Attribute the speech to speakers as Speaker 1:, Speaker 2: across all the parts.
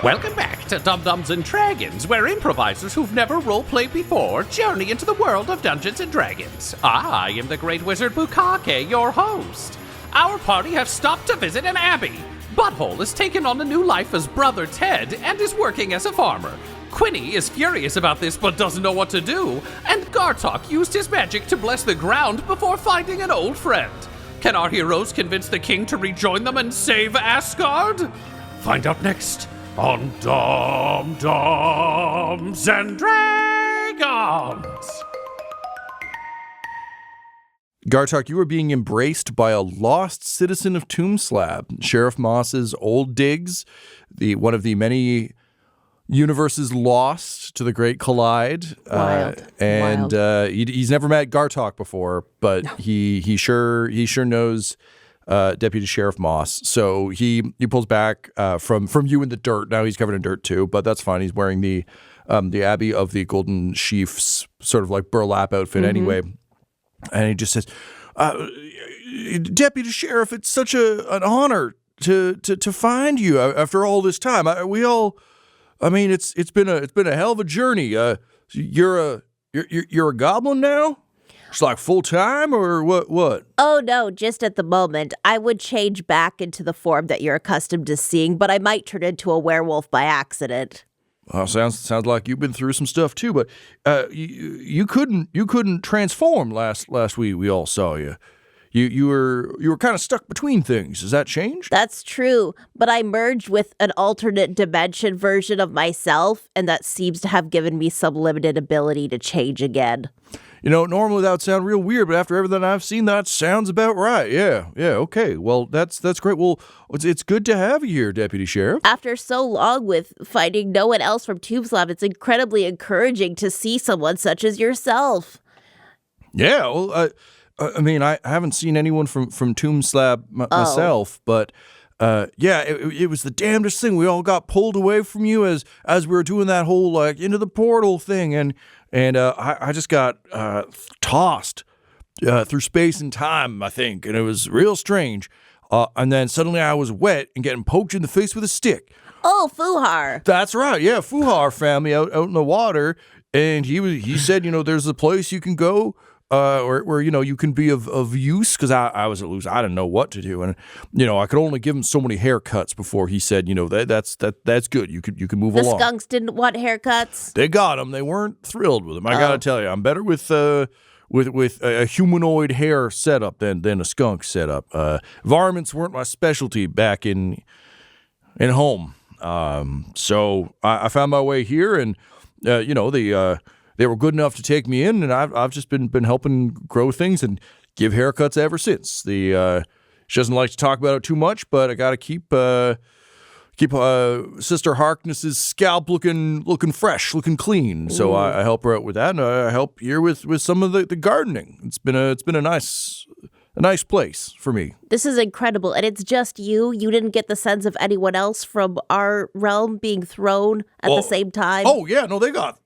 Speaker 1: Welcome back to Dum-Dums and Dragons, where improvisers who've never roleplayed before journey into the world of Dungeons and Dragons. I am the Great Wizard Bukake, your host. Our party have stopped to visit an abbey. Butthole has taken on a new life as Brother Ted and is working as a farmer. Quinny is furious about this but doesn't know what to do, and Gartok used his magic to bless the ground before finding an old friend. Can our heroes convince the king to rejoin them and save Assguard? Find out next on Dum-Dums and Dragons.
Speaker 2: Gartok, you are being embraced by a lost citizen of Tombslab, Sheriff Moss's old digs, one of the many universes lost to the Great Collide.
Speaker 3: Wild.
Speaker 2: He's never met Gartok before, but no. he sure knows Deputy Sheriff Moss. So he pulls back from you in the dirt. Now he's covered in dirt too, but that's fine. He's wearing the Abbey of the Golden Sheaf's sort of like burlap outfit anyway. And he just says, Deputy Sheriff, it's such an honor to find you after all this time. It's been a hell of a journey. You're a goblin now? It's like full time or what?
Speaker 3: Oh no, just at the moment. I would change back into the form that you're accustomed to seeing, but I might turn into a werewolf by accident.
Speaker 2: Well, sounds like you've been through some stuff too, but you couldn't transform last we all saw you. You were kind of stuck between things. Has that changed?
Speaker 3: That's true, but I merged with an alternate dimension version of myself, and that seems to have given me some limited ability to change again.
Speaker 2: You know, normally that would sound real weird, but after everything I've seen, that sounds about right. Yeah, okay. Well, that's great. Well, it's good to have you here, Deputy Sheriff.
Speaker 3: After so long with finding no one else from Tombslab, it's incredibly encouraging to see someone such as yourself.
Speaker 2: Yeah, well, I haven't seen anyone from Tombslab myself, but it was the damnedest thing. We all got pulled away from you as we were doing that whole like into the portal thing, and I just got tossed through space and time, I think, and it was real strange. And then suddenly I was wet and getting poked in the face with a stick.
Speaker 3: Oh, Fuhar.
Speaker 2: That's right, yeah, Fuhar found me out in the water, and he said, there's a place you can go where you can be of use, because I was at loose. I didn't know what to do, and I could only give him so many haircuts before he said, that's good. You can move along.
Speaker 3: The skunks didn't want haircuts.
Speaker 2: They got them. They weren't thrilled with them. I gotta tell you, I'm better with a humanoid hair setup than a skunk setup. Varmints weren't my specialty back in home. So I found my way here, and they were good enough to take me in, and I've just been helping grow things and give haircuts ever since. She doesn't like to talk about it too much, but I got to keep Sister Harkness's scalp looking fresh, looking clean. So I help her out with that, and I help here with some of the gardening. It's been a nice place for me.
Speaker 3: This is incredible, and it's just you. You didn't get the sense of anyone else from our realm being thrown at the same time.
Speaker 2: Oh yeah, no, they got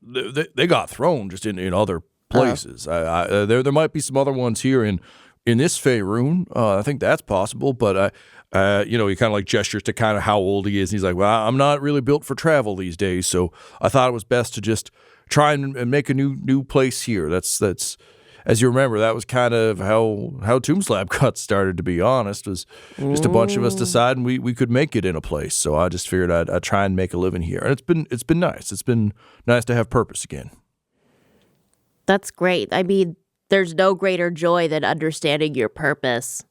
Speaker 2: thrown just in other places. There might be some other ones here in this Faerun. I think that's possible, but he kind of like gestures to kind of how old he is. He's like, well, I'm not really built for travel these days, so I thought it was best to just try and make a new place here. That's. As you remember, that was kind of how Tombslab got started, to be honest, was just a bunch of us deciding we could make it in a place. So I just figured I'd try and make a living here. And it's been nice. It's been nice to have purpose again.
Speaker 3: That's great. I mean, there's no greater joy than understanding your purpose.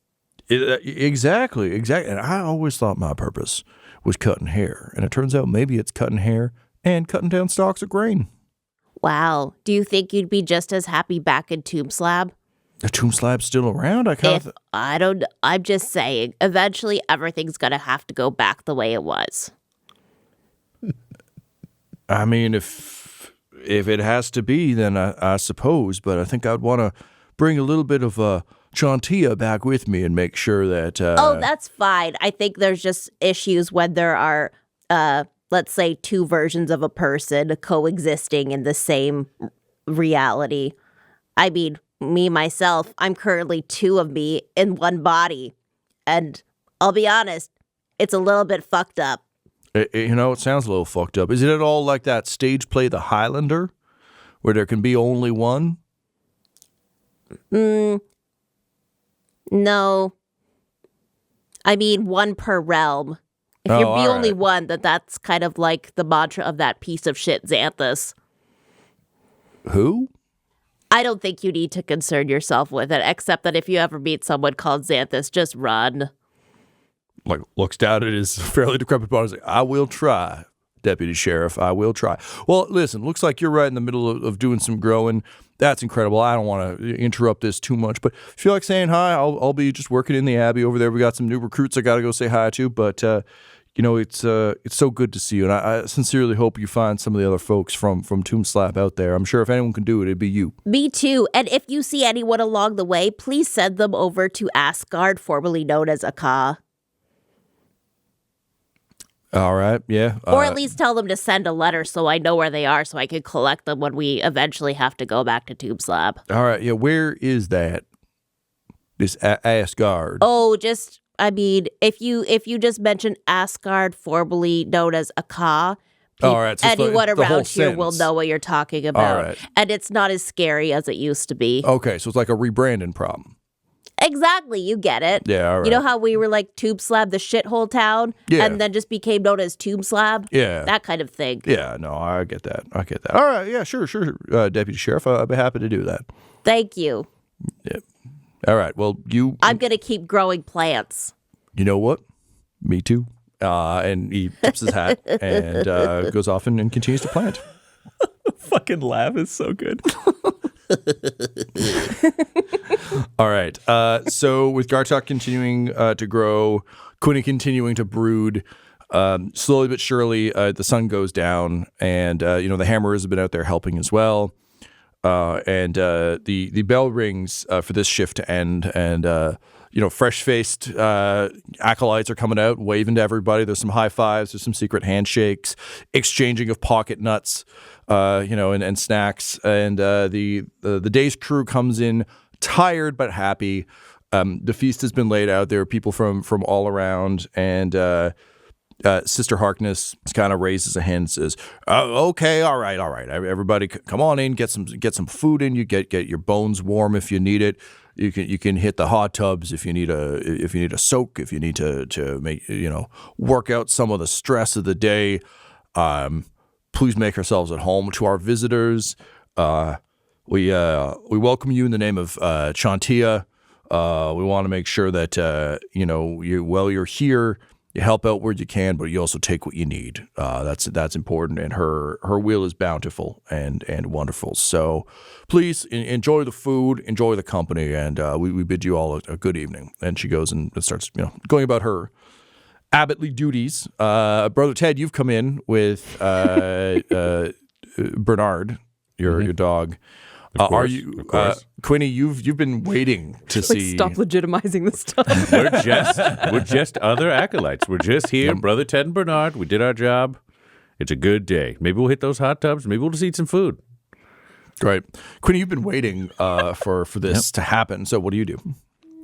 Speaker 2: Exactly. And I always thought my purpose was cutting hair. And it turns out maybe it's cutting hair and cutting down stalks of grain.
Speaker 3: Wow. Do you think you'd be just as happy back in Tombslab?
Speaker 2: The Tombslab's still around?
Speaker 3: I'm just saying, eventually everything's going to have to go back the way it was.
Speaker 2: I mean, if it has to be, then I suppose, but I think I'd want to bring a little bit of Chantia back with me and make sure that...
Speaker 3: that's fine. I think there's just issues when there are... let's say two versions of a person coexisting in the same reality. I mean, me, myself, I'm currently two of me in one body. And I'll be honest, it's a little bit fucked up.
Speaker 2: It sounds a little fucked up. Is it at all like that stage play, The Highlander, where there can be only one?
Speaker 3: No. I mean, one per realm. If you're the only one, that's kind of like the mantra of that piece of shit Xanthus.
Speaker 2: Who?
Speaker 3: I don't think you need to concern yourself with it, except that if you ever meet someone called Xanthus, just run.
Speaker 2: Like, looks down at his fairly decrepit body. Like, I will try, Deputy Sheriff. I will try. Well, listen, looks like you're right in the middle of doing some growing. That's incredible. I don't want to interrupt this too much, but if you feel like saying hi, I'll be just working in the Abbey over there. We got some new recruits I got to go say hi to, but it's so good to see you, and I sincerely hope you find some of the other folks from Tombslap out there. I'm sure if anyone can do it, it'd be you.
Speaker 3: Me too. And if you see anyone along the way, please send them over to Assguard, formerly known as Aka.
Speaker 2: All right, yeah.
Speaker 3: Or at least tell them to send a letter so I know where they are so I can collect them when we eventually have to go back to Tombslab.
Speaker 2: All right, yeah, where is that? This Assguard?
Speaker 3: Oh, if you just mention Assguard, formerly known as Aka,
Speaker 2: all right, so
Speaker 3: anyone
Speaker 2: the
Speaker 3: around here will know what you're talking about.
Speaker 2: All right.
Speaker 3: And it's not as scary as it used to be.
Speaker 2: Okay, so it's like a rebranding problem.
Speaker 3: Exactly, you get it.
Speaker 2: Yeah, all right.
Speaker 3: You know how we were like Tombslab, the shithole town, and then just became known as Tombslab?
Speaker 2: Yeah.
Speaker 3: That kind of thing.
Speaker 2: Yeah, no, I get that. All right, yeah, sure, Deputy Sheriff, I'd be happy to do that.
Speaker 3: Thank you.
Speaker 2: Yeah. All right, well,
Speaker 3: I'm going to keep growing plants.
Speaker 2: You know what? Me too. And he tips his hat and goes off and continues to plant.
Speaker 4: Fucking laugh is so good.
Speaker 2: All right. So with Gartok continuing to grow, Quinny continuing to brood, slowly but surely the sun goes down, and the hammerers have been out there helping as well. And the bell rings for this shift to end, and fresh-faced acolytes are coming out, waving to everybody. There's some high fives, there's some secret handshakes, exchanging of pocket nuts, and snacks. And the day's crew comes in tired but happy. The feast has been laid out. There are people from all around, and Sister Harkness kind of raises a hand and says, "Okay, all right, everybody, come on in, get some food in. You get your bones warm if you need it. You can hit the hot tubs if you need a soak, if you need to make work out some of the stress of the day. Please make yourselves at home. To our visitors, we welcome you in the name of Chantia. We want to make sure that you're here. You help out where you can, but you also take what you need. That's important, and her will is bountiful and wonderful. So please enjoy the food, enjoy the company, and we bid you all a good evening." And she goes and starts going about her abbotly duties. Brother Ted, you've come in with Bernard, your dog. Are you, Quinny? You've been waiting to see.
Speaker 5: Stop legitimizing this stuff.
Speaker 4: We're just other acolytes. We're just here, Brother Ted and Bernard. We did our job. It's a good day. Maybe we'll hit those hot tubs. Maybe we'll just eat some food.
Speaker 2: Great, Quinny. You've been waiting for this to happen. So what do you do?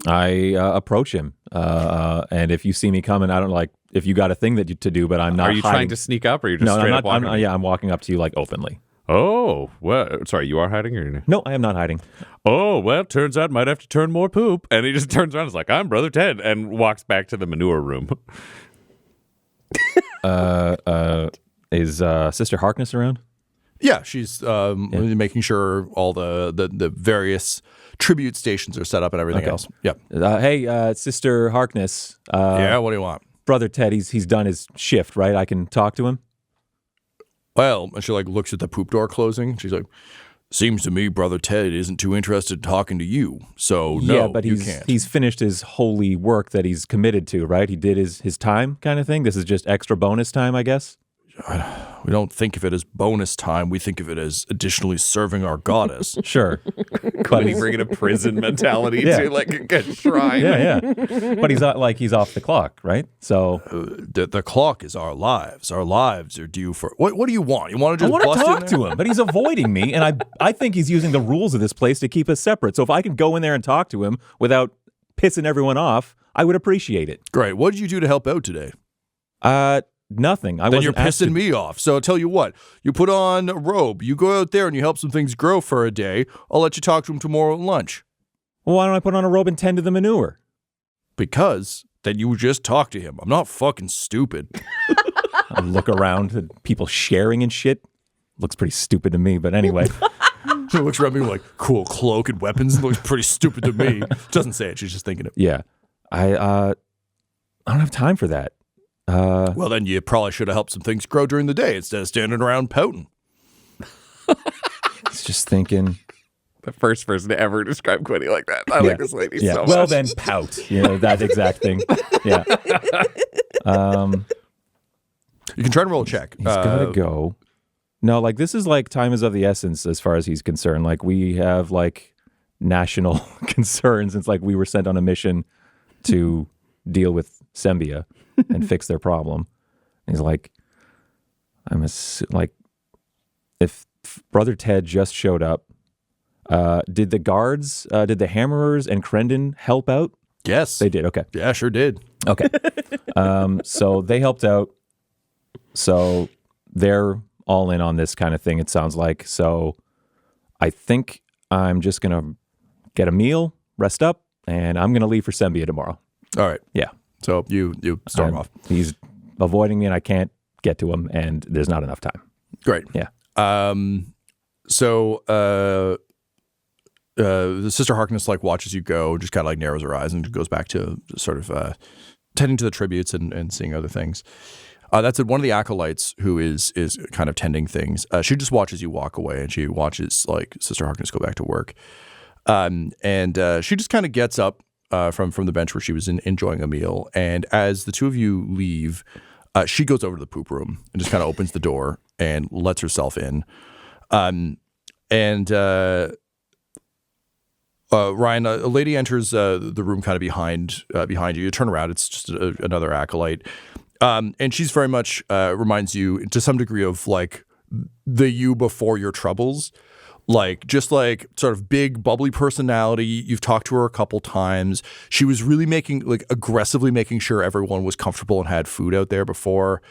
Speaker 4: I approach him, and if you see me coming, I don't like if you got a thing to do, but I'm not.
Speaker 1: Are you trying to sneak up, or are you just straight up walking?
Speaker 4: I'm walking up to you like openly.
Speaker 1: Oh, well, sorry, you are hiding? Or...
Speaker 4: No, I am not hiding.
Speaker 1: Oh, well, turns out might have to turn more poop. And he just turns around and is like, "I'm Brother Ted," and walks back to the manure room.
Speaker 4: Is Sister Harkness around?
Speaker 2: Yeah, she's making sure all the various tribute stations are set up and everything else. Yeah.
Speaker 4: Hey, Sister Harkness.
Speaker 2: Yeah, what do you want?
Speaker 4: Brother Ted, he's done his shift, right? I can talk to him?
Speaker 2: Well, and she looks at the poop door closing. She's like, "Seems to me Brother Ted isn't too interested in talking to you. So no,
Speaker 4: yeah, but
Speaker 2: you can't."
Speaker 4: He's finished his holy work that he's committed to, right? He did his time kind of thing. This is just extra bonus time, I guess.
Speaker 2: We don't think of it as bonus time. We think of it as additionally serving our goddess.
Speaker 4: Sure.
Speaker 1: But he's bringing a prison mentality to a shrine.
Speaker 4: Yeah. But he's off the clock, right? So
Speaker 2: the clock is our lives. Our lives are due for. What do you want? You want to just
Speaker 4: I want
Speaker 2: bust
Speaker 4: to talk
Speaker 2: in there?
Speaker 4: to him, but he's avoiding me, and I think he's using the rules of this place to keep us separate. So if I can go in there and talk to him without pissing everyone off, I would appreciate it.
Speaker 2: Great. What did you do to help out today?
Speaker 5: nothing. I
Speaker 2: Then
Speaker 5: wasn't
Speaker 2: you're
Speaker 5: asked to-
Speaker 2: pissing me off. So I'll tell you what. You put on a robe. You go out there and you help some things grow for a day. I'll let you talk to him tomorrow at lunch.
Speaker 5: Well, why don't I put on a robe and tend to the manure?
Speaker 2: Because then you just talk to him. I'm not fucking stupid.
Speaker 5: I look around at people sharing and shit. Looks pretty stupid to me, but anyway.
Speaker 2: She looks around me like, cool cloak and weapons. Looks pretty stupid to me. Doesn't say it. She's just thinking it.
Speaker 5: Yeah. I don't have time for that.
Speaker 2: Well, then you probably should have helped some things grow during the day instead of standing around pouting.
Speaker 5: It's just thinking.
Speaker 4: The first person to ever describe Quinny like that. I like this lady so much.
Speaker 5: Well, then pout. That exact thing. Yeah.
Speaker 2: You can try and roll a check.
Speaker 5: He's got to go. No, like this is like time is of the essence as far as he's concerned. Like we have like national concerns. It's like we were sent on a mission to deal with Sembia and fix their problem. And he's like, if Brother Ted just showed up, did the guards, did the Hammerers and Crendon help out?
Speaker 2: Yes.
Speaker 5: They did. Okay.
Speaker 2: Yeah, sure did.
Speaker 5: Okay. So they helped out. So they're all in on this kind of thing, it sounds like. So I think I'm just going to get a meal, rest up, and I'm going to leave for Sembia tomorrow.
Speaker 2: All right.
Speaker 5: Yeah.
Speaker 2: So you storm off.
Speaker 5: He's avoiding me and I can't get to him and there's not enough time.
Speaker 2: Great.
Speaker 5: Yeah.
Speaker 2: So the Sister Harkness like watches you go, just kind of like narrows her eyes and goes back to sort of tending to the tributes and seeing other things. That's one of the acolytes who is kind of tending things. She just watches you walk away and she watches like Sister Harkness go back to work. And she just kind of gets up from the bench where she was enjoying a meal. And as the two of you leave, she goes over to the poop room and just kind of opens the door and lets herself in. Ryan, a lady enters the room kind of behind you. You turn around, it's just another acolyte. And she's very much reminds you to some degree of like the you before your troubles. Like just like sort of big bubbly personality. You've talked to her a couple times. She was really aggressively making sure everyone was comfortable and had food out there before.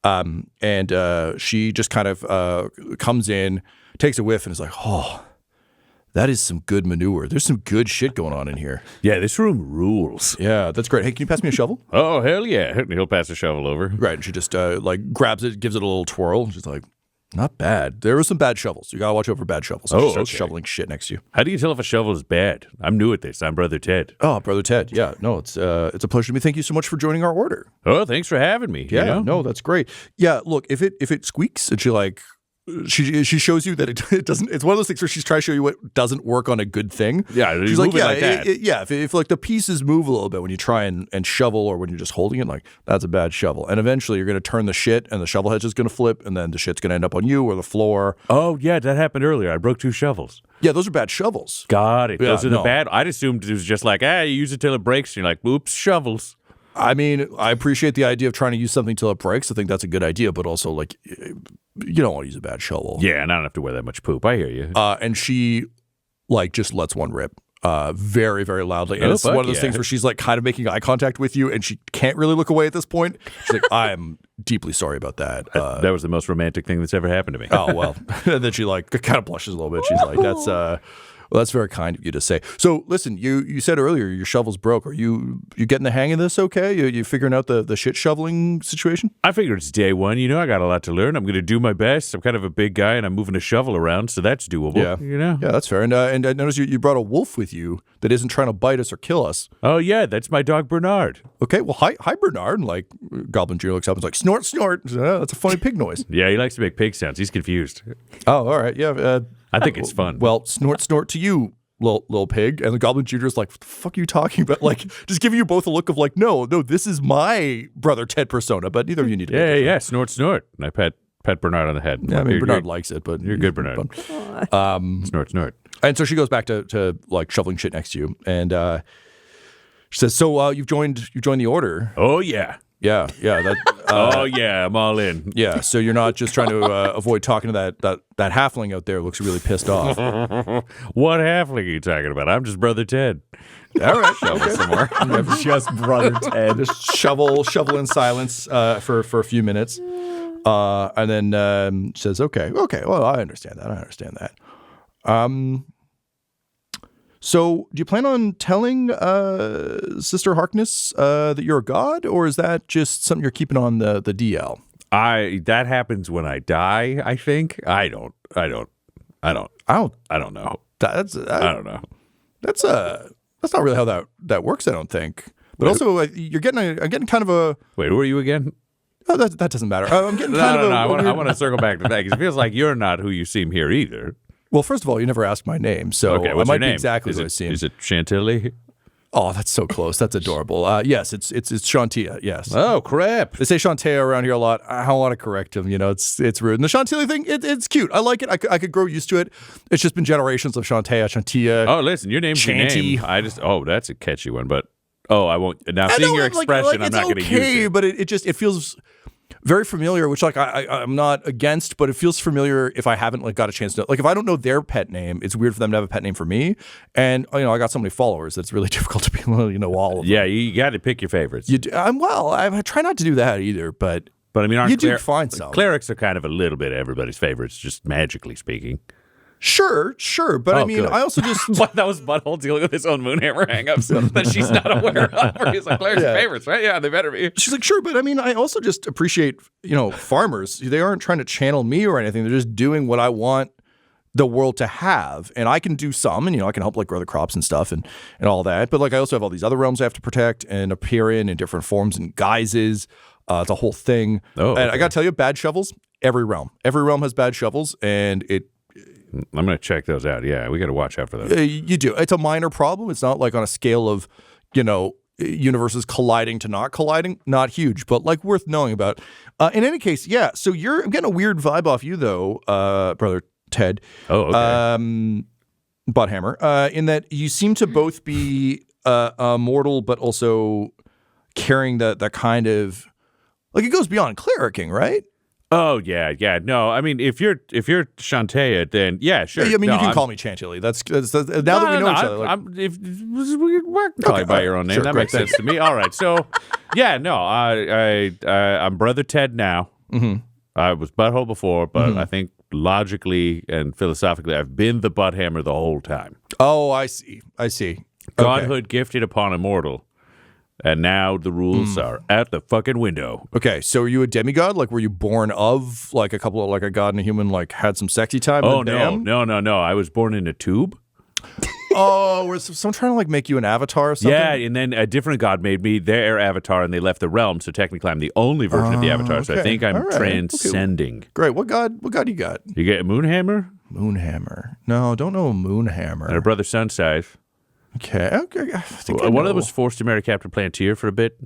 Speaker 2: And she just kind of comes in, takes a whiff and is like, oh, that is some good manure. There's some good shit going on in here.
Speaker 4: Yeah, this room rules.
Speaker 2: Yeah, that's great. Hey, can you pass me a shovel?
Speaker 4: Oh, hell yeah. He'll pass a shovel over.
Speaker 2: Right. And she just grabs it, gives it a little twirl. And she's like, not bad. There were some bad shovels. You got to watch out for bad shovels. So she starts shoveling shit next to you.
Speaker 4: How do you tell if a shovel is bad? I'm new at this. I'm Brother Ted.
Speaker 2: Oh, Brother Ted. Yeah. No, it's a pleasure to me. Thank you so much for joining our order.
Speaker 4: Oh, thanks for having me.
Speaker 2: Yeah. No, that's great. Yeah. Look, if it squeaks and she shows you that it doesn't. It's one of those things where she's trying to show you what doesn't work on a good thing.
Speaker 4: Yeah,
Speaker 2: she's like,
Speaker 4: like that.
Speaker 2: If like the pieces move a little bit when you try and shovel or when you're just holding it, like that's a bad shovel. And eventually you're going to turn the shit, and the shovel head's just going to flip, and then the shit's going to end up on you or the floor.
Speaker 4: Oh yeah, that happened earlier. I broke 2 shovels.
Speaker 2: Yeah, those are bad shovels.
Speaker 4: Got it.
Speaker 2: Yeah,
Speaker 4: Those are the bad. I'd assumed it was just like, you use it till it breaks. And you're like, oops, shovels.
Speaker 2: I mean, I appreciate the idea of trying to use something till it breaks. I think that's a good idea, but also like you don't want to use a bad shovel.
Speaker 4: Yeah, and I don't have to wear that much poop. I hear you.
Speaker 2: And she like just lets one rip very, very loudly. And it's one of those things where she's like kind of making eye contact with you and she can't really look away at this point. She's like, I am deeply sorry about that.
Speaker 4: That was the most romantic thing that's ever happened to me.
Speaker 2: Oh, well. And then she like kind of blushes a little bit. She's like, well, that's very kind of you to say. So, listen, you said earlier your shovel's broke. Are you getting the hang of this okay? You figuring out the shit shoveling situation?
Speaker 4: I figured it's day one. I got a lot to learn. I'm going to do my best. I'm kind of a big guy, and I'm moving a shovel around, so that's doable.
Speaker 2: Yeah.
Speaker 4: Yeah,
Speaker 2: that's fair. And I noticed you brought a wolf with you that isn't trying to bite us or kill us.
Speaker 4: Oh, yeah, that's my dog Bernard.
Speaker 2: Okay, well, hi Bernard. And like Goblin Jr. looks up and is like, snort, snort. That's a funny pig noise.
Speaker 4: Yeah, he likes to make pig sounds. He's confused.
Speaker 2: Oh, all right. Yeah.
Speaker 4: I think it's fun.
Speaker 2: Well, snort, snort to you, little pig. And the Goblin Jr. is like, what the fuck are you talking about? Like, just giving you both a look of like, no, this is my Brother Ted persona, but neither of you need to.
Speaker 4: Yeah, snort, snort. And I pet Bernard on the head.
Speaker 2: Yeah, I mean, Bernard likes it, but
Speaker 4: you're good, Bernard. Snort, snort.
Speaker 2: And so she goes back to like shoveling shit next to you, and she says, "So you've joined the order?"
Speaker 4: Oh yeah.
Speaker 2: Yeah. That
Speaker 4: Oh yeah, I'm all in.
Speaker 2: Yeah, so you're not just trying to avoid talking to that halfling out there who looks really pissed off.
Speaker 4: What halfling are you talking about? I'm just Brother Ted.
Speaker 2: All right, okay.
Speaker 4: Somewhere.
Speaker 5: Just Brother Ted.
Speaker 2: Just shovel in silence for a few minutes, and then says, "Okay, well, I understand that. So, do you plan on telling Sister Harkness that you're a god, or is that just something you're keeping on the DL?"
Speaker 4: That happens when I die, I think. I don't know.
Speaker 2: I don't know. That's not really how that works, I don't think. But also, I'm getting kind of a.
Speaker 4: Wait, who are you again?
Speaker 2: Oh, that doesn't matter. I'm getting kind of a.
Speaker 4: I want to circle back to that because it feels like you're not who you seem here either.
Speaker 2: Well, first of all, you never asked my name, so
Speaker 4: Okay, what's
Speaker 2: I
Speaker 4: your
Speaker 2: might
Speaker 4: name?
Speaker 2: be exactly who I seem.
Speaker 4: Is it Chantilly?
Speaker 2: Oh, that's so close. That's adorable. Yes, it's Shantia. Yes.
Speaker 4: Oh crap!
Speaker 2: They say Shantia around here a lot. I don't want to correct him. It's rude. And the Chantilly thing, it's cute. I like it. I could grow used to it. It's just been generations of Shantia.
Speaker 4: Oh, listen, your name's
Speaker 2: Chanty.
Speaker 4: your name. That's a catchy one, but I won't. Now, seeing your expression, I'm not going to use it.
Speaker 2: But it feels very familiar, which I'm not against, but it feels familiar if I haven't got a chance to. If I don't know their pet name, it's weird for them to have a pet name for me. And I got so many followers that it's really difficult to be able to know all of them.
Speaker 4: Yeah, you got to pick your favorites.
Speaker 2: You do, I try not to do that either, but
Speaker 4: I mean,
Speaker 2: you do find some.
Speaker 4: Clerics are kind of a little bit everybody's favorites, just magically speaking.
Speaker 2: Sure, but I mean,
Speaker 4: good.
Speaker 2: I also just
Speaker 4: That was Butthole dealing with his own Moonhammer hangups that she's not aware of. He's like, Claire's favorites, right? Yeah, they better be.
Speaker 2: She's like, sure, but I mean, I also just appreciate, farmers. They aren't trying to channel me or anything. They're just doing what I want the world to have. And I can do some, and, I can help grow the crops and stuff and all that. But I also have all these other realms I have to protect and appear in different forms and guises. It's a whole thing.
Speaker 4: Oh,
Speaker 2: and I got to tell you, bad shovels, every realm has bad shovels, and
Speaker 4: I'm going to check those out. Yeah, we got to watch out for those.
Speaker 2: You do. It's a minor problem. It's not on a scale of, universes colliding to not colliding. Not huge, but worth knowing about. In any case, yeah. So I'm getting a weird vibe off you though, Brother Ted.
Speaker 4: Oh, okay.
Speaker 2: Butthammer. In that you seem to both be mortal, but also carrying that kind of it goes beyond clericing, right?
Speaker 4: Oh yeah. No, I mean if you're Shantea, then yeah, sure.
Speaker 2: I mean, you can call me Chantilly. That's now that we know each other.
Speaker 4: We're calling by your own name.
Speaker 2: Sure,
Speaker 4: that makes sense to me. All right. So yeah, no, I'm Brother Ted now.
Speaker 2: Mm-hmm.
Speaker 4: I was Butthole before, but I think logically and philosophically, I've been the Butthammer the whole time.
Speaker 2: Oh, I see.
Speaker 4: Godhood gifted upon a mortal. And now the rules are out the fucking window.
Speaker 2: Okay, so are you a demigod? Were you born of a couple of a god and a human had some sexy time?
Speaker 4: Oh no! I was born in a tube.
Speaker 2: Oh, was someone trying to make you an avatar or something?
Speaker 4: Yeah, and then a different god made me their avatar, and they left the realm. So technically, I'm the only version of the avatar. So I think I'm transcending.
Speaker 2: Okay. Great. What god you got?
Speaker 4: You get a Moonhammer?
Speaker 2: Moonhammer. No, don't know a Moonhammer.
Speaker 4: And a brother Sunscythe.
Speaker 2: Okay. I think
Speaker 4: One of them was forced to marry Captain Plantier for a bit.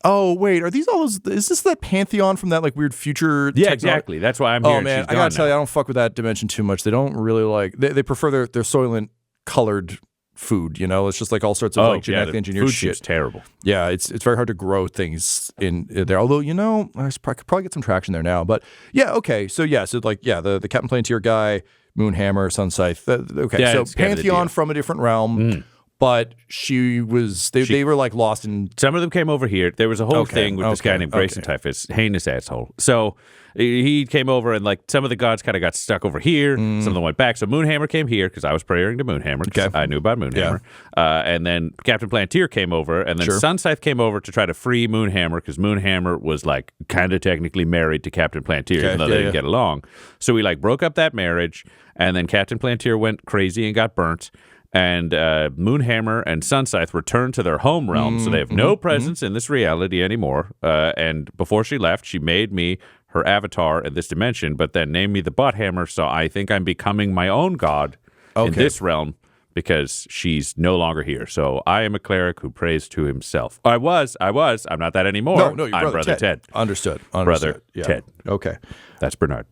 Speaker 2: Oh, wait. Are these all those? Is this that pantheon from that weird future?
Speaker 4: Yeah, exactly. That's why I'm here.
Speaker 2: Oh, man. I got to tell you, I don't fuck with that dimension too much. They don't really they prefer their soylent colored food, It's just all sorts of genetically engineered shit.
Speaker 4: Food's terrible.
Speaker 2: Yeah, it's very hard to grow things in there. Although, I could probably get some traction there now. But yeah, okay. So the Captain Plantier guy, Moonhammer, Sunscythe. Okay,
Speaker 4: yeah,
Speaker 2: so pantheon from a different realm. But she was, they were lost in.
Speaker 4: Some of them came over here. There was a whole thing with this guy named Grayson Typhus, heinous asshole. So he came over and some of the gods kind of got stuck over here. Some of them went back. So Moonhammer came here because I was praying to Moonhammer because I knew about Moonhammer. Yeah. And then Captain Plantier came over, and then Sunscythe came over to try to free Moonhammer because Moonhammer was kind of technically married to Captain Plantier, even though they didn't get along. So we broke up that marriage, and then Captain Plantier went crazy and got burnt. And Moonhammer and Sunscythe returned to their home realm, so they have no presence in this reality anymore. And before she left, she made me her avatar in this dimension, but then named me the Butthammer, so I think I'm becoming my own god in this realm because she's no longer here. So I am a cleric who prays to himself. I was. I'm not that anymore.
Speaker 2: No, you're
Speaker 4: I'm
Speaker 2: Brother Ted. Understood.
Speaker 4: Brother
Speaker 2: yeah.
Speaker 4: Ted.
Speaker 2: Okay.
Speaker 4: That's Bernard.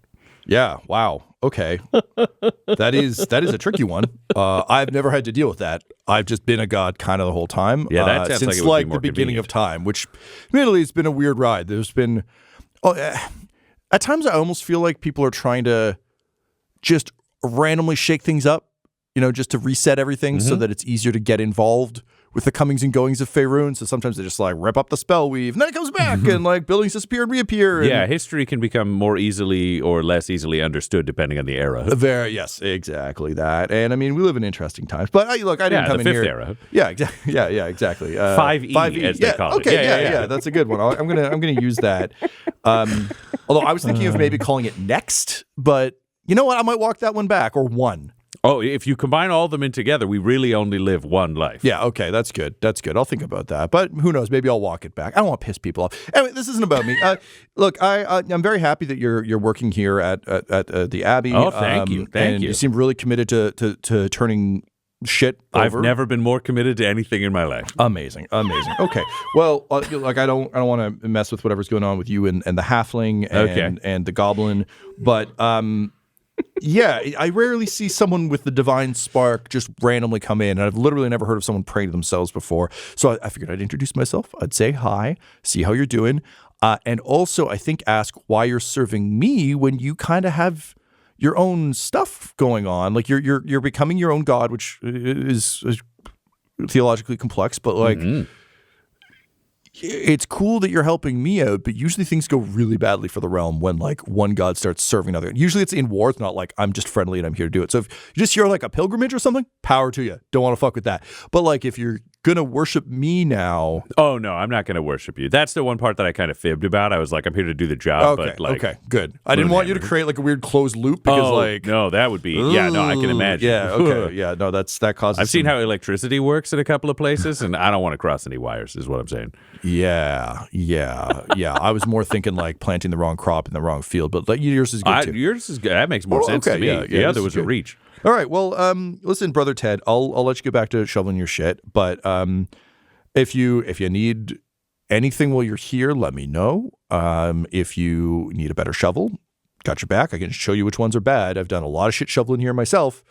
Speaker 2: Yeah. Wow. Okay. That is a tricky one. I've never had to deal with that. I've just been a god kind of the whole time.
Speaker 4: Yeah, that sounds
Speaker 2: since
Speaker 4: like it would be more
Speaker 2: the beginning
Speaker 4: convenient.
Speaker 2: of time, which admittedly it's been a weird ride. There's been at times I almost feel like people are trying to just randomly shake things up, just to reset everything so that it's easier to get involved with the comings and goings of Faerun. So sometimes they just like rip up the spell weave and then it comes back and like buildings disappear and reappear.
Speaker 4: Yeah, history can become more easily or less easily understood depending on the era.
Speaker 2: Yes, exactly that. And I mean, we live in interesting times. But I didn't come
Speaker 4: the
Speaker 2: in
Speaker 4: fifth
Speaker 2: here.
Speaker 4: era.
Speaker 2: Yeah, exactly. Yeah, exactly.
Speaker 4: 5E, as they call it.
Speaker 2: Okay,
Speaker 4: Yeah.
Speaker 2: that's a good one. I'm gonna use that. Although I was thinking of maybe calling it next, but you know what? I might walk that one back or one.
Speaker 4: Oh, if you combine all of them in together, we really only live one life.
Speaker 2: Yeah, okay, that's good. I'll think about that. But who knows? Maybe I'll walk it back. I don't want to piss people off. Anyway, this isn't about me. Look, I'm very happy that you're working here at the Abbey.
Speaker 4: Oh, thank you.
Speaker 2: And you seem really committed to turning shit over.
Speaker 4: I've never been more committed to anything in my life.
Speaker 2: Amazing. Okay. Well, like I don't want to mess with whatever's going on with you and the halfling and the goblin, but yeah, I rarely see someone with the divine spark just randomly come in, and I've literally never heard of someone praying to themselves before. So I figured I'd introduce myself. I'd say hi, see how you're doing, and also I think ask why you're serving me when you kind of have your own stuff going on. Like you're becoming your own god, which is theologically complex, but like. It's cool that you're helping me out, but usually things go really badly for the realm when like one god starts serving another. Usually it's in war. It's not like I'm just friendly and I'm here to do it. So if you just hear like a pilgrimage or something, power to you. Don't want to fuck with that. But like if you're gonna worship me now,
Speaker 4: oh no, I'm not gonna worship you. That's the one part that I kind of fibbed about. I was like, I'm here to do the job.
Speaker 2: Okay,
Speaker 4: but like,
Speaker 2: okay, good. I didn't want you to create like a weird closed loop because
Speaker 4: no, that would be I can imagine.
Speaker 2: Yeah, okay, yeah, no, that causes.
Speaker 4: I've seen how electricity works in a couple of places, and I don't want to cross any wires. Is what I'm saying.
Speaker 2: Yeah. I was more thinking like planting the wrong crop in the wrong field, but like yours is good too.
Speaker 4: Yours is good. That makes more sense to me.
Speaker 2: Yeah,
Speaker 4: the other was a reach.
Speaker 2: All right. Well, listen, Brother Ted, I'll let you get back to shoveling your shit, but if you need anything while you're here, let me know. If you need a better shovel, got your back. I can show you which ones are bad. I've done a lot of shit shoveling here myself.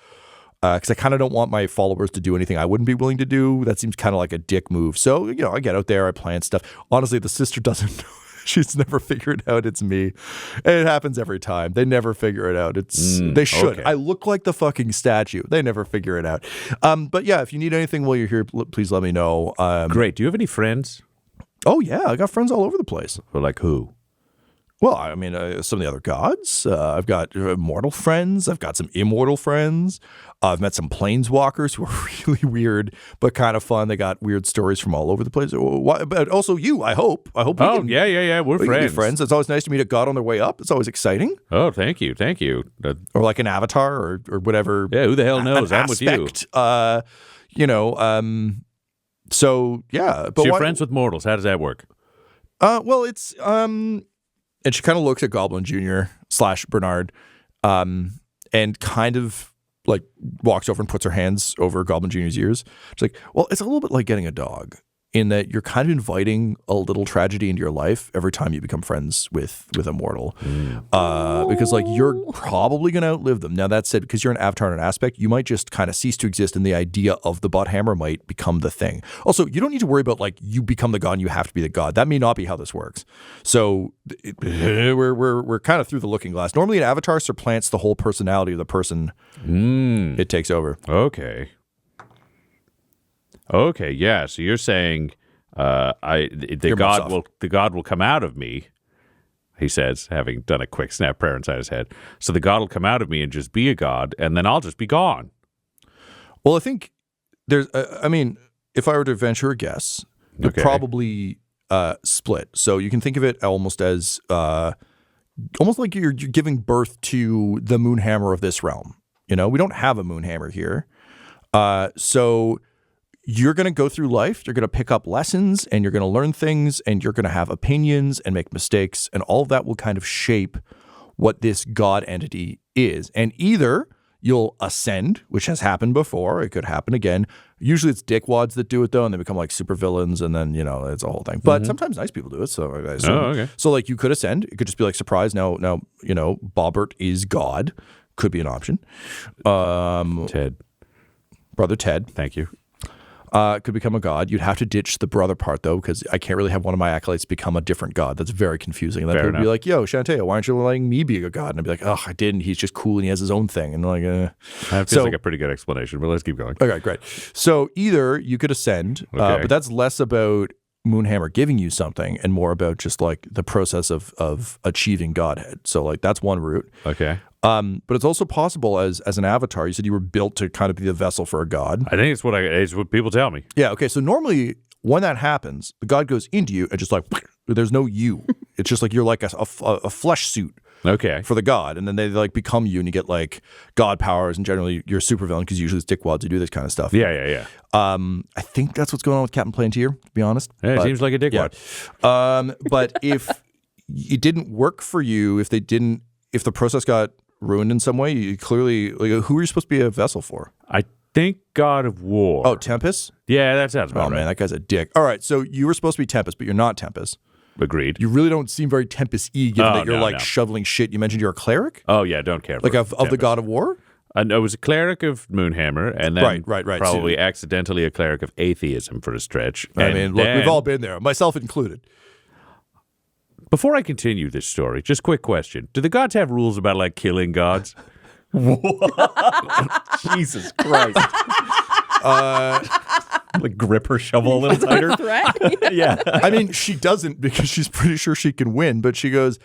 Speaker 2: Because I kind of don't want my followers to do anything I wouldn't be willing to do. That seems kind of like a dick move. So, I get out there, I plant stuff. Honestly, the sister doesn't know. She's never figured out it's me. And it happens every time. They never figure it out. They should. Okay. I look like the fucking statue. They never figure it out. But yeah, if you need anything while you're here, please let me know.
Speaker 4: Great. Do you have any friends?
Speaker 2: Oh, yeah. I got friends all over the place.
Speaker 4: Well, like who?
Speaker 2: Well, I mean, some of the other gods. I've got mortal friends. I've got some immortal friends. I've met some planeswalkers who are really weird, but kind of fun. They got weird stories from all over the place. But also you, I hope.
Speaker 4: Yeah. We're friends.
Speaker 2: We can be friends. It's always nice to meet a god on their way up. It's always exciting.
Speaker 4: Oh, thank you.
Speaker 2: Or like an avatar or whatever.
Speaker 4: Yeah, who the hell knows? I'm with you.
Speaker 2: So, yeah. But
Speaker 4: so you're friends with mortals. How does that work?
Speaker 2: Well, it's... And she kind of looks at Goblin Jr. / Bernard and kind of like walks over and puts her hands over Goblin Jr.'s ears. She's like, well, it's a little bit like getting a dog in that you're kind of inviting a little tragedy into your life every time you become friends with a mortal. Because like you're probably going to outlive them. Now that said, because you're an avatar and an aspect, you might just kind of cease to exist and the idea of the butt hammer might become the thing. Also, you don't need to worry about like you become the god and you have to be the god. That may not be how this works. So we're kind of through the looking glass. Normally an avatar supplants the whole personality of the person it takes over.
Speaker 4: Okay, yeah. So you're saying the god will come out of me, he says, having done a quick snap prayer inside his head. So the god will come out of me and just be a god, and then I'll just be gone.
Speaker 2: Well, I think there's, if I were to venture a guess, they're probably split. So you can think of it almost as, almost like you're giving birth to the Moonhammer of this realm. We don't have a Moonhammer here. So you're going to go through life, you're going to pick up lessons, and you're going to learn things, and you're going to have opinions and make mistakes, and all of that will kind of shape what this god entity is. And either you'll ascend, which has happened before. It could happen again. Usually it's dickwads that do it, though, and they become like supervillains, and then, it's a whole thing. But sometimes nice people do it, so I assume.
Speaker 4: Oh, okay.
Speaker 2: So, like, you could ascend. It could just be like, surprise, now, Bobbert is God. Could be an option.
Speaker 4: Ted.
Speaker 2: Brother Ted.
Speaker 4: Thank you.
Speaker 2: Could become a god. You'd have to ditch the brother part, though, because I can't really have one of my acolytes become a different god. That's very confusing. And then people would be like, yo, Shantae, why aren't you letting me be a god? And I'd be like, oh, I didn't. He's just cool and he has his own thing. And like,
Speaker 4: that feels like a pretty good explanation, but let's keep going.
Speaker 2: Okay, great. So either you could ascend, but that's less about Moonhammer giving you something and more about just like the process of achieving godhead. So like that's one route.
Speaker 4: Okay.
Speaker 2: But it's also possible as an avatar. You said you were built to kind of be the vessel for a god.
Speaker 4: I think it's what people tell me.
Speaker 2: Yeah. Okay. So normally when that happens, the god goes into you and just like there's no you. It's just like you're like a flesh suit.
Speaker 4: Okay.
Speaker 2: For the god, and then they like become you, and you get like god powers, and generally you're a supervillain because usually it's dickwads who do this kind of stuff.
Speaker 4: Yeah.
Speaker 2: I think that's what's going on with Captain Plantier, to be honest.
Speaker 4: Yeah, it seems like a dickwad.
Speaker 2: Yeah. But if it didn't work for you, if the process got ruined in some way, you clearly like who are you supposed to be a vessel for?
Speaker 4: I think God of War.
Speaker 2: Oh, Tempest?
Speaker 4: Yeah, that sounds about right.
Speaker 2: Oh man, that guy's a dick. All right, so you were supposed to be Tempest, but you're not Tempest.
Speaker 4: Agreed.
Speaker 2: You really don't seem very Tempest-y, given that you're shoveling shit. You mentioned you're a cleric?
Speaker 4: Oh, yeah, don't care.
Speaker 2: Like of the God of War?
Speaker 4: I was a cleric of Moonhammer, and then
Speaker 2: right.
Speaker 4: probably accidentally a cleric of atheism for a stretch.
Speaker 2: I mean, look, we've all been there, myself included.
Speaker 4: Before I continue this story, just quick question. Do the gods have rules about, like, killing gods?
Speaker 5: Jesus Christ. Like grip her shovel a little tighter.
Speaker 3: Threat?
Speaker 5: Yeah.
Speaker 2: I mean, she doesn't because she's pretty sure she can win, but she goes,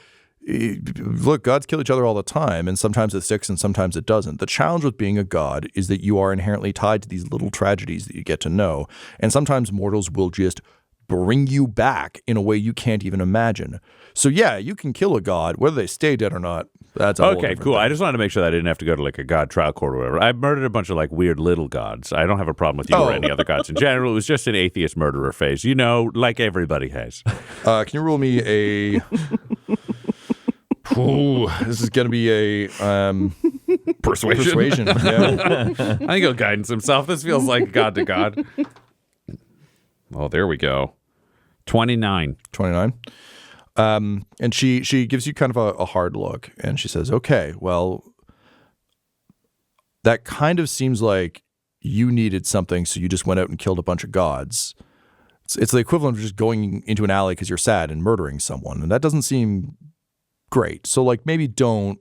Speaker 2: look, gods kill each other all the time, and sometimes it sticks and sometimes it doesn't. The challenge with being a god is that you are inherently tied to these little tragedies that you get to know, and sometimes mortals will just bring you back in a way you can't even imagine. So yeah, you can kill a god, whether they stay dead or not. That's a whole
Speaker 4: okay, cool.
Speaker 2: thing.
Speaker 4: I just wanted to make sure that I didn't have to go to like a god trial court or whatever. I murdered a bunch of like weird little gods. I don't have a problem with you or any other gods in general. It was just an atheist murderer phase, like everybody has.
Speaker 2: Can you rule me a? This is going to be a persuasion. Yeah.
Speaker 4: I think he'll guidance himself. This feels like god to god. Oh, there we go. 29.
Speaker 2: 29. And she gives you kind of a hard look, and she says, okay, well, that kind of seems like you needed something, so you just went out and killed a bunch of gods. It's the equivalent of just going into an alley because you're sad and murdering someone, and that doesn't seem great. So, like, maybe don't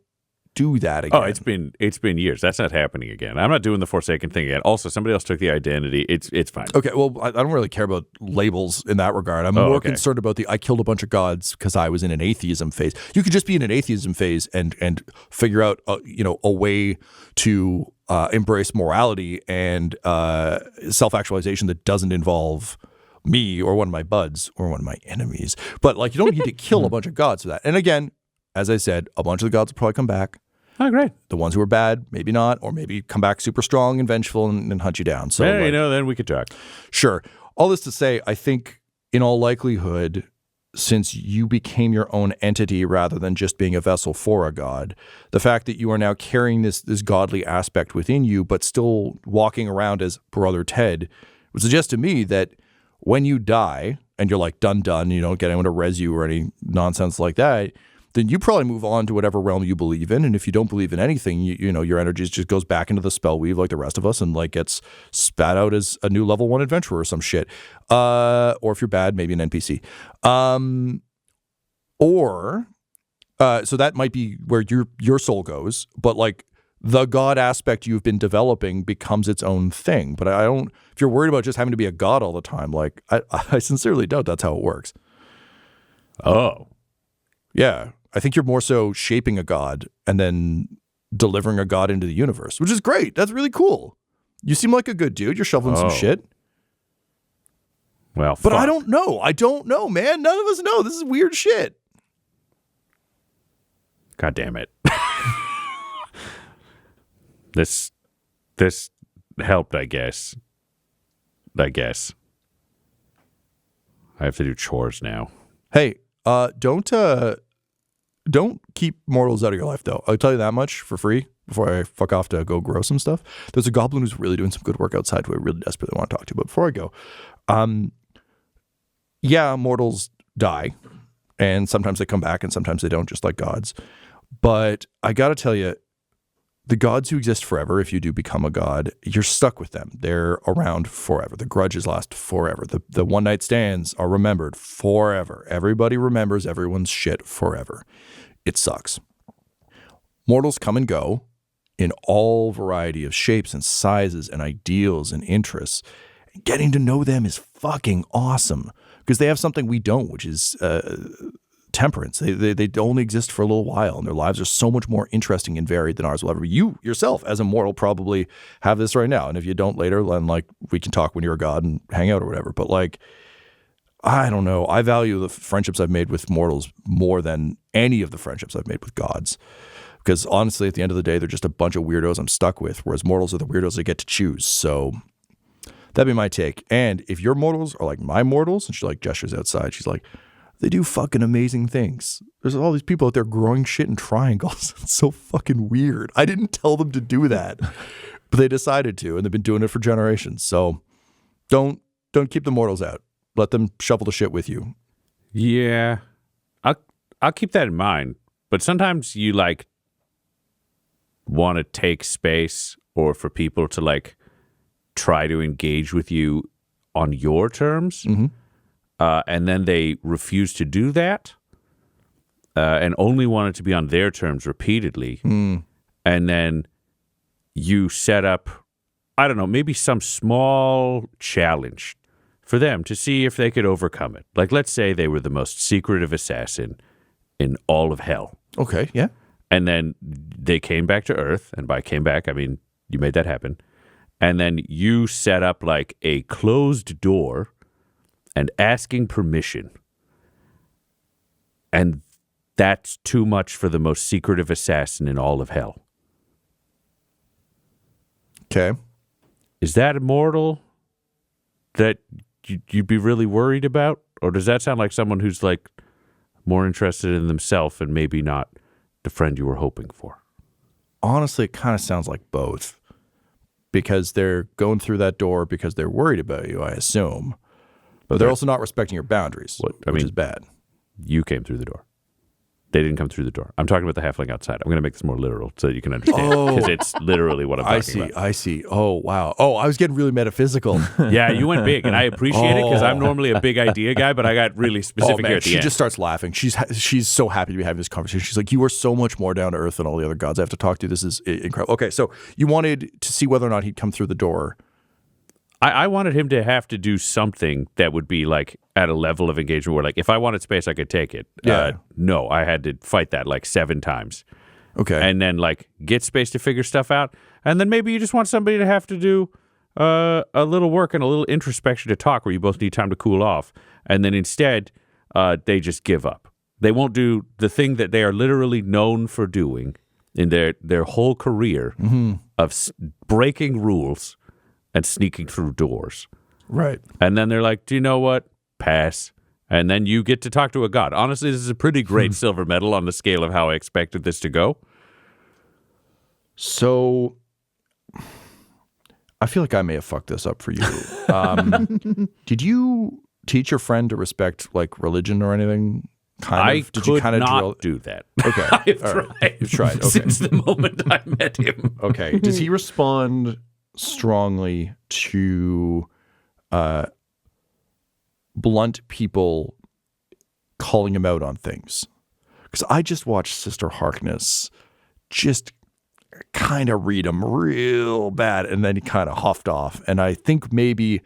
Speaker 2: do that again.
Speaker 4: Oh, it's been years. That's not happening again. I'm not doing the Forsaken thing again. Also, somebody else took the identity. It's fine.
Speaker 2: Okay, well, I don't really care about labels in that regard. I'm more concerned about I killed a bunch of gods because I was in an atheism phase. You could just be in an atheism phase and figure out a way to embrace morality and self-actualization that doesn't involve me or one of my buds or one of my enemies. But like, you don't need to kill a bunch of gods for that. And again, as I said, a bunch of the gods will probably come back.
Speaker 4: Oh, great.
Speaker 2: The ones who are bad, maybe not, or maybe come back super strong and vengeful and hunt you down. So,
Speaker 4: then we could talk.
Speaker 2: Sure. All this to say, I think in all likelihood, since you became your own entity rather than just being a vessel for a god, the fact that you are now carrying this godly aspect within you, but still walking around as Brother Ted, would suggest to me that when you die and you're like done, you don't get anyone to res you or any nonsense like that, then you probably move on to whatever realm you believe in. And if you don't believe in anything, your energy just goes back into the spell weave like the rest of us and like gets spat out as a new level 1 adventurer or some shit. Or if you're bad, maybe an NPC. So that might be where your soul goes, but like the god aspect you've been developing becomes its own thing. But I don't, if you're worried about just having to be a god all the time, like I sincerely doubt that's how it works.
Speaker 4: Oh.
Speaker 2: Yeah. I think you're more so shaping a god and then delivering a god into the universe, which is great. That's really cool. You seem like a good dude. You're shoveling some shit.
Speaker 4: Well,
Speaker 2: but I don't know. I don't know, man. None of us know. This is weird shit.
Speaker 4: God damn it. This helped, I guess. I have to do chores now.
Speaker 2: Hey, don't don't keep mortals out of your life, though. I'll tell you that much for free before I fuck off to go grow some stuff. There's a goblin who's really doing some good work outside who I really desperately want to talk to. But before I go, yeah, mortals die. And sometimes they come back and sometimes they don't, just like gods. But I got to tell you, the gods who exist forever, if you do become a god, you're stuck with them. They're around forever. The grudges last forever. The one-night stands are remembered forever. Everybody remembers everyone's shit forever. It sucks. Mortals come and go in all variety of shapes and sizes and ideals and interests. Getting to know them is fucking awesome because they have something we don't, which is temperance. They only exist for a little while, and their lives are so much more interesting and varied than ours will ever be. You yourself, as a mortal, probably have this right now, and if you don't later, then like we can talk when you're a god and hang out or whatever. But like, I don't know. I value the friendships I've made with mortals more than any of the friendships I've made with gods, because honestly, at the end of the day, they're just a bunch of weirdos I'm stuck with, whereas mortals are the weirdos I get to choose. So that'd be my take. And if your mortals are like my mortals, and she like gestures outside, she's like, they do fucking amazing things. There's all these people out there growing shit in triangles. It's so fucking weird. I didn't tell them to do that, but they decided to, and they've been doing it for generations. So don't keep the mortals out. Let them shovel the shit with you.
Speaker 4: Yeah, I'll keep that in mind. But sometimes you like want to take space, or for people to like try to engage with you on your terms. Mm-hmm. And then they refuse to do that and only want it to be on their terms repeatedly. Mm. And then you set up, I don't know, maybe some small challenge for them to see if they could overcome it. Like, let's say they were the most secretive assassin in all of hell.
Speaker 2: Okay, yeah.
Speaker 4: And then they came back to Earth. And by came back, I mean, you made that happen. And then you set up like a closed door and asking permission. And that's too much for the most secretive assassin in all of hell.
Speaker 2: Okay.
Speaker 4: Is that immortal that you'd be really worried about? Or does that sound like someone who's like more interested in themselves and maybe not the friend you were hoping for?
Speaker 2: Honestly, it kind of sounds like both. Because they're going through that door because they're worried about you, I assume. But they're also not respecting your boundaries, which is bad.
Speaker 4: You came through the door. They didn't come through the door. I'm talking about the halfling outside. I'm going to make this more literal so that you can understand. Because it's literally what I'm talking about.
Speaker 2: I see. Oh, wow. Oh, I was getting really metaphysical.
Speaker 4: Yeah, you went big, and I appreciate it because I'm normally a big idea guy, but I got really specific here at the end.
Speaker 2: She just starts laughing. She's so happy to be having this conversation. She's like, you are so much more down to earth than all the other gods I have to talk to. This is incredible. Okay, so you wanted to see whether or not he'd come through the door.
Speaker 4: I wanted him to have to do something that would be like at a level of engagement where like if I wanted space, I could take it.
Speaker 2: Yeah.
Speaker 4: No, I had to fight that like 7 times.
Speaker 2: Okay.
Speaker 4: And then like get space to figure stuff out. And then maybe you just want somebody to have to do a little work and a little introspection to talk where you both need time to cool off. And then instead, they just give up. They won't do the thing that they are literally known for doing in their whole career of breaking rules and sneaking through doors.
Speaker 2: Right.
Speaker 4: And then they're like, do you know what? Pass. And then you get to talk to a god. Honestly, this is a pretty great silver medal on the scale of how I expected this to go.
Speaker 2: So I feel like I may have fucked this up for you. Did you teach your friend to respect like religion or anything?
Speaker 4: Did you kind of not do that.
Speaker 2: Okay.
Speaker 4: I've tried.
Speaker 2: Right. You've tried. Okay.
Speaker 4: Since the moment I met him.
Speaker 2: Okay. Does he respond strongly to blunt people calling him out on things? Because I just watched Sister Harkness just kind of read him real bad, and then he kind of huffed off. And I think maybe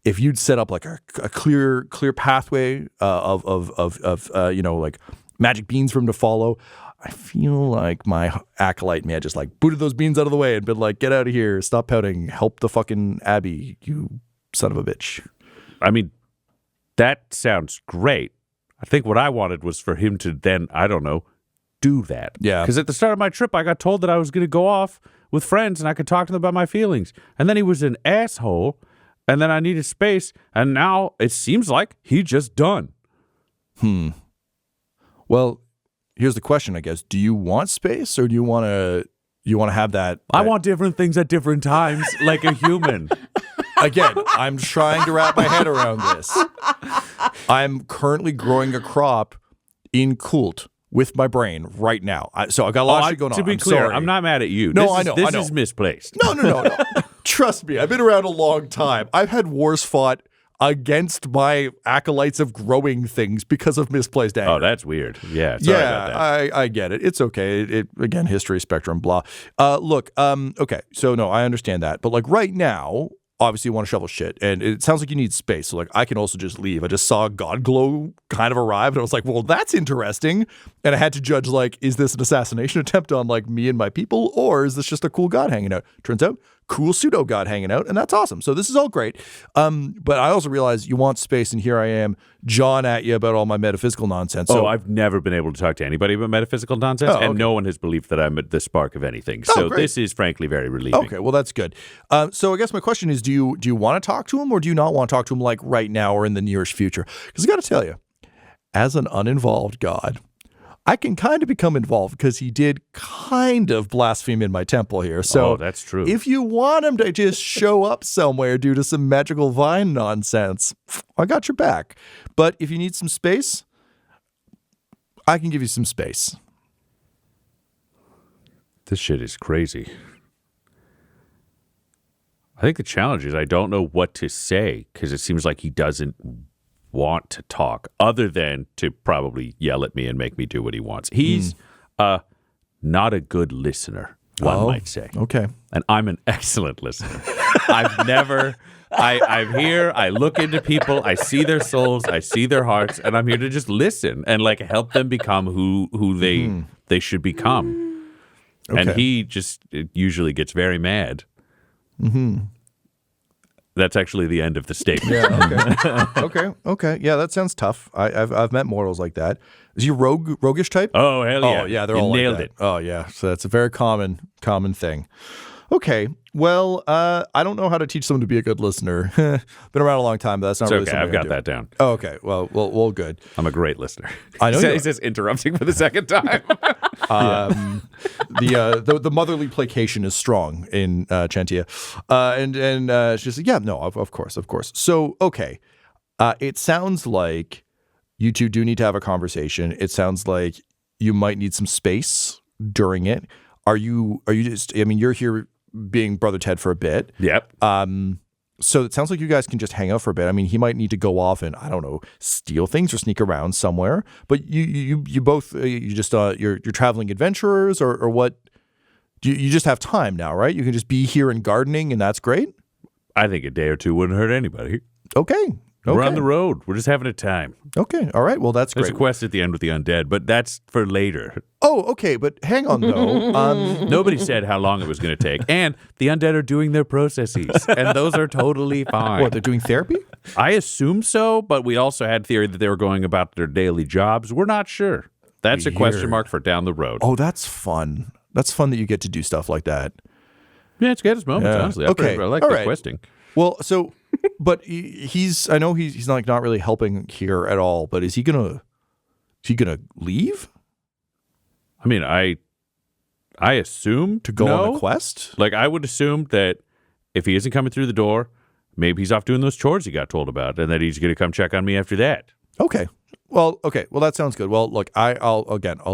Speaker 2: if you'd set up like a clear pathway of like magic beans for him to follow, I feel like my acolyte may have just like booted those beans out of the way and been like, get out of here, stop pouting, help the fucking abbey, you son of a bitch.
Speaker 4: I mean, that sounds great. I think what I wanted was for him to then, I don't know, do that.
Speaker 2: Yeah.
Speaker 4: Because at the start of my trip, I got told that I was going to go off with friends and I could talk to them about my feelings. And then he was an asshole, and then I needed space, and now it seems like he just done.
Speaker 2: Well, here's the question, I guess. Do you want space, or do you want to have that?
Speaker 4: I want different things at different times, like a human.
Speaker 2: Again, I'm trying to wrap my head around this. I'm currently growing a crop in Kult with my brain right now. So I got a lot of shit going on.
Speaker 4: To be clear,
Speaker 2: sorry.
Speaker 4: I'm not mad at you.
Speaker 2: No, I know.
Speaker 4: This is misplaced.
Speaker 2: No. Trust me, I've been around a long time. I've had wars fought against my acolytes of growing things because of misplaced anger.
Speaker 4: Oh, that's weird. Yeah, sorry about that.
Speaker 2: I get it. It's okay. It again, history, spectrum, blah. Look, okay, so no, I understand that. But like right now, obviously you want to shovel shit, and it sounds like you need space. So like I can also just leave. I just saw Godglow kind of arrive, and I was like, well, that's interesting. And I had to judge, like, is this an assassination attempt on like me and my people, or is this just a cool god hanging out? Turns out, cool pseudo god hanging out, and that's awesome. So this is all great. But I also realize you want space, and here I am, jawing at you about all my metaphysical nonsense. So
Speaker 4: I've never been able to talk to anybody about metaphysical nonsense, and no one has believed that I'm at the spark of anything. So this is frankly very relieving.
Speaker 2: Okay, well that's good. So I guess my question is, do you want to talk to him, or do you not want to talk to him like right now or in the nearest future? Because I got to tell you, as an uninvolved god, I can kind of become involved because he did kind of blaspheme in my temple here. So
Speaker 4: that's true.
Speaker 2: If you want him to just show up somewhere due to some magical vine nonsense, I got your back. But if you need some space, I can give you some space.
Speaker 4: This shit is crazy. I think the challenge is I don't know what to say because it seems like he doesn't want to talk other than to probably yell at me and make me do what he wants. He's not a good listener, one might say.
Speaker 2: Okay.
Speaker 4: And I'm an excellent listener. I'm here, I look into people, I see their souls, I see their hearts, and I'm here to just listen and like help them become who they should become. Okay. And he just usually gets very mad. Mm-hmm. That's actually the end of the statement.
Speaker 2: Yeah, okay. Yeah, that sounds tough. I've met mortals like that. Is he roguish type?
Speaker 4: Oh, hell yeah.
Speaker 2: Oh, yeah, they're all
Speaker 4: nailed
Speaker 2: like that.
Speaker 4: it.
Speaker 2: Oh, yeah. So that's a very common thing. Okay. Well, I don't know how to teach someone to be a good listener. Been around a long time, but that's not
Speaker 4: it's
Speaker 2: really
Speaker 4: okay.
Speaker 2: something
Speaker 4: I've got that down.
Speaker 2: Oh, okay. Well, good.
Speaker 4: I'm a great listener.
Speaker 2: I know
Speaker 4: he says interrupting for the second time.
Speaker 2: The motherly placation is strong in Chantia. And she's like, yeah, no, of course. So, okay. It sounds like you two do need to have a conversation. It sounds like you might need some space during it. Are you just, I mean, you're here being Brother Ted for a bit.
Speaker 4: Yep.
Speaker 2: So it sounds like you guys can just hang out for a bit. I mean, he might need to go off and, I don't know, steal things or sneak around somewhere. But you both, you're traveling adventurers or what? You just have time now, right? You can just be here and gardening, and that's great.
Speaker 4: I think a day or two wouldn't hurt anybody.
Speaker 2: Okay.
Speaker 4: We're on the road. We're just having a time.
Speaker 2: Okay. All right. Well, that's great.
Speaker 4: There's a quest at the end with the undead, but that's for later.
Speaker 2: Oh, okay. But hang on, though.
Speaker 4: Nobody said how long it was going to take. And the undead are doing their processes, and those are totally fine.
Speaker 2: What, they're doing therapy?
Speaker 4: I assume so, but we also had theory that they were going about their daily jobs. We're not sure. That's a question mark for down the road.
Speaker 2: Oh, that's fun. That's fun that you get to do stuff like that.
Speaker 4: Yeah, it's got its moments, honestly. I like the questing.
Speaker 2: Well, so, but I know he's not really helping here at all, but is he gonna leave?
Speaker 4: I mean, I assume
Speaker 2: to go on the quest?
Speaker 4: Like, I would assume that if he isn't coming through the door, maybe he's off doing those chores he got told about, and that he's going to come check on me after that.
Speaker 2: Okay. Well, that sounds good. Well, look, I'll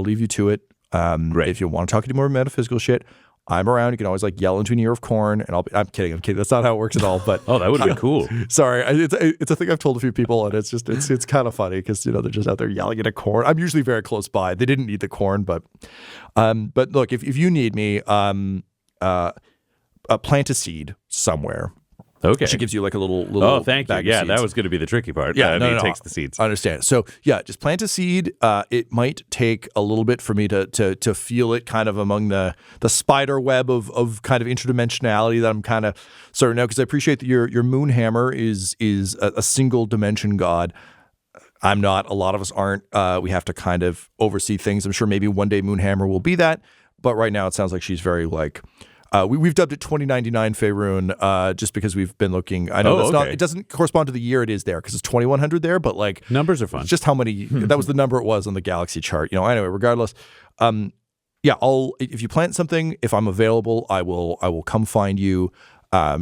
Speaker 2: leave you to it.
Speaker 4: Right.
Speaker 2: If you want to talk any more metaphysical shit, I'm around. You can always like yell into an ear of corn, and I'm kidding. That's not how it works at all. But
Speaker 4: oh, that would have been cool.
Speaker 2: Sorry, it's a thing I've told a few people, and it's kind of funny because they're just out there yelling at a corn. I'm usually very close by. They didn't need the corn, but look, if you need me, plant a seed somewhere.
Speaker 4: Okay.
Speaker 2: She gives you like a little
Speaker 4: Oh, thank you.
Speaker 2: bag of
Speaker 4: Yeah,
Speaker 2: seeds.
Speaker 4: that was going to be the tricky part.
Speaker 2: Yeah,
Speaker 4: he takes the seeds.
Speaker 2: I understand. So yeah, just plant a seed. It might take a little bit for me to feel it kind of among the spider web of kind of interdimensionality that I'm kind of starting now, because I appreciate that your Moonhammer is a single dimension god. I'm not. A lot of us aren't. We have to kind of oversee things. I'm sure maybe one day Moonhammer will be that, but right now it sounds like she's very like we've dubbed it 2099 Faerun just because we've been looking. I know it doesn't correspond to the year it is there because it's 2100 there, but like
Speaker 4: numbers are fun.
Speaker 2: It's just how many that was the number it was on the galaxy chart. Anyway, regardless, if you plant something, if I'm available, I will come find you.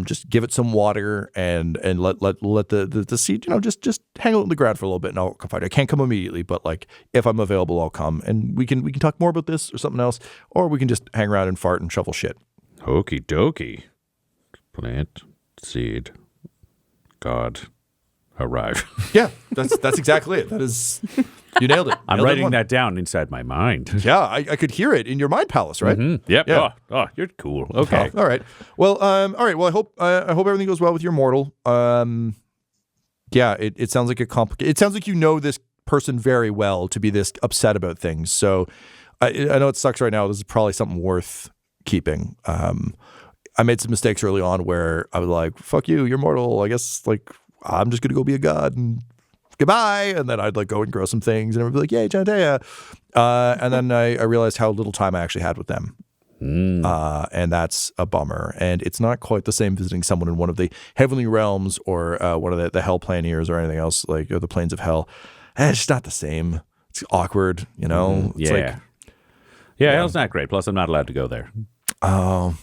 Speaker 2: Just give it some water and let the seed, just hang out in the ground for a little bit and I'll come find you. I can't come immediately, but like if I'm available, I'll come and we can talk more about this or something else, or we can just hang around and fart and shovel shit.
Speaker 4: Okie dokie. Plant, seed, God, arrive.
Speaker 2: Yeah, that's exactly it. That is, you nailed it.
Speaker 4: I'm writing that down inside my mind.
Speaker 2: Yeah, I could hear it in your mind palace, right?
Speaker 4: Mm-hmm. Yep.
Speaker 2: Yeah.
Speaker 4: Oh, you're cool. Okay.
Speaker 2: Oh, all right. Well, Well, I hope everything goes well with your mortal. Yeah, it sounds like it sounds like you know this person very well to be this upset about things. So I know it sucks right now. This is probably something worth keeping. I made some mistakes early on where I was like, "Fuck you, you're mortal." I guess like I'm just gonna go be a god and goodbye. And then I'd like go and grow some things and I'd be like, "Yay, Jantea." And then I realized how little time I actually had with them. And that's a bummer. And it's not quite the same visiting someone in one of the heavenly realms or one of the hell planeers or anything else, like or the planes of hell. It's just not the same. It's awkward, It's like,
Speaker 4: hell's not great. Plus, I'm not allowed to go there.
Speaker 2: Oh.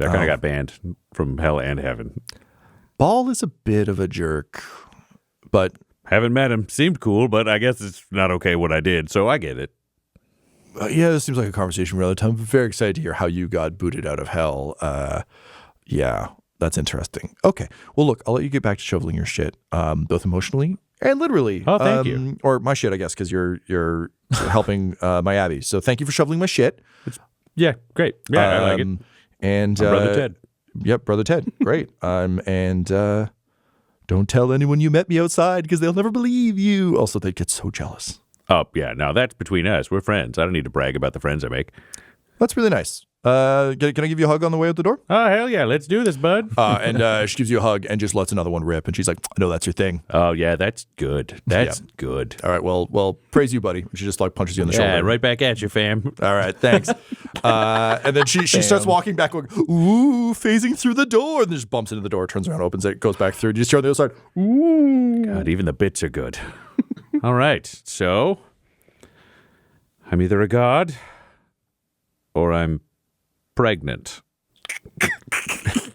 Speaker 4: I kind of got banned from hell and heaven.
Speaker 2: Ball is a bit of a jerk, but...
Speaker 4: Haven't met him. Seemed cool, but I guess it's not okay what I did, so I get it.
Speaker 2: This seems like a conversation for another time. I'm very excited to hear how you got booted out of hell. Yeah, that's interesting. Okay. Well, look, I'll let you get back to shoveling your shit, both emotionally and literally.
Speaker 4: Oh, thank you.
Speaker 2: Or my shit, I guess, because you're helping my abbey. So thank you for shoveling my shit.
Speaker 4: Yeah, great. Yeah, I like it.
Speaker 2: And
Speaker 4: Brother Ted.
Speaker 2: Yep, Brother Ted. Great. And don't tell anyone you met me outside because they'll never believe you. Also, they'd get so jealous.
Speaker 4: Oh, yeah. No, that's between us. We're friends. I don't need to brag about the friends I make.
Speaker 2: That's really nice. Can I give you a hug on the way out the door?
Speaker 4: Oh, hell yeah. Let's do this, bud.
Speaker 2: And she gives you a hug and just lets another one rip. And she's like, I know that's your thing.
Speaker 4: Oh, yeah. That's good. That's good.
Speaker 2: All right. Well, praise you, buddy. She just like punches you in the shoulder.
Speaker 4: Yeah, right back at you, fam.
Speaker 2: All right. Thanks. And then she starts walking back, going, ooh, phasing through the door. And then just bumps into the door, turns around, opens it, goes back through. You just hear on the other side, ooh.
Speaker 4: God, even the bits are good. All right. So I'm either a god or I'm pregnant.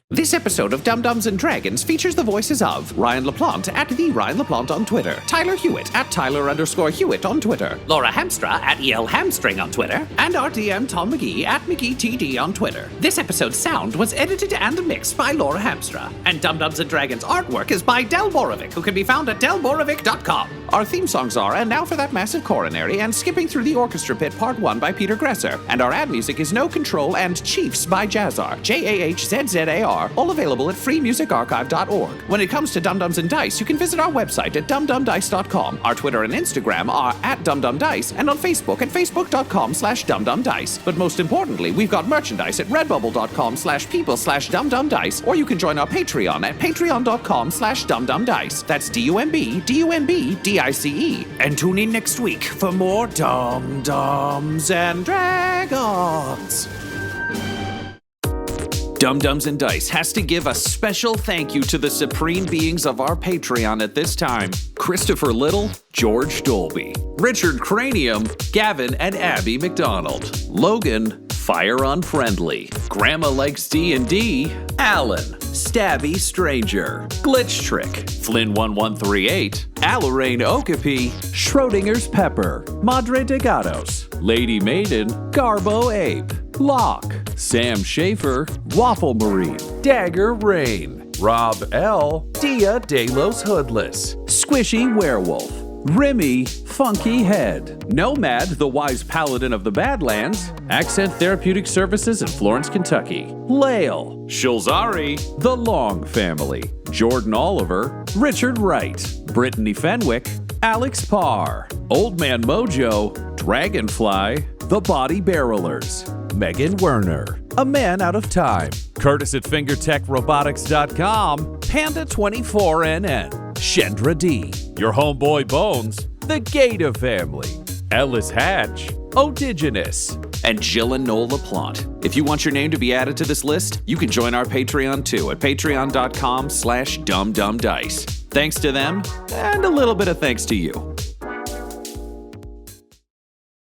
Speaker 1: This episode of Dum Dums and Dragons features the voices of Ryan LaPlante at the Ryan LaPlante on Twitter, Tyler Hewitt at Tyler_Hewitt on Twitter, Laura Hamstra at EL Hamstring on Twitter, and our DM Tom McGee at McGeeTD on Twitter. This episode's sound was edited and mixed by Laura Hamstra, and Dum Dums and Dragons artwork is by Del Borovic, who can be found at delborovic.com. Our theme songs are And Now for That Massive Coronary and Skipping Through the Orchestra Pit Part 1 by Peter Gresser, and our ad music is No Control and Chiefs by Jazzar, JAHZZAR, all available at freemusicarchive.org. When it comes to Dum Dums and Dice, you can visit our website at dumdumdice.com. Our Twitter and Instagram are at dumdumdice, and on Facebook at facebook.com/dumdumdice. But most importantly, we've got merchandise at redbubble.com/people/dumdumdice, or you can join our Patreon at patreon.com/dumdumdice. That's DUMBDUMBDICE. And tune in next week for more Dum Dums and Dragons. Dum Dums and Dice has to give a special thank you to the supreme beings of our Patreon at this time: Christopher Little, George Dolby, Richard Cranium, Gavin and Abby McDonald, Logan, Fire Unfriendly, Grandma Likes D&D, Alan, Stabby Stranger, Glitch Trick, Flynn1138, Alarain Okapi, Schrodinger's Pepper, Madre de Gatos, Lady Maiden, Garbo Ape, Locke, Sam Schaefer, Waffle Marine, Dagger Rain, Rob L, Dia De Los Hoodless, Squishy Werewolf, Remy, Funky Head, Nomad, the Wise Paladin of the Badlands, Accent Therapeutic Services in Florence, Kentucky, Lael, Shulzari, The Long Family, Jordan Oliver, Richard Wright, Brittany Fenwick, Alex Parr, Old Man Mojo, Dragonfly, The Body Barrelers, Megan Werner, A Man Out of Time, Curtis at FingerTechRobotics.com, Panda24NN, Shendra D, Your Homeboy Bones, The Gator Family, Ellis Hatch, Odigenous,
Speaker 6: and Jill and Noel LaPlante. If you want your name to be added to this list, you can join our Patreon too at patreon.com/dumbdumbdice. Thanks to them, and a little bit of thanks to you.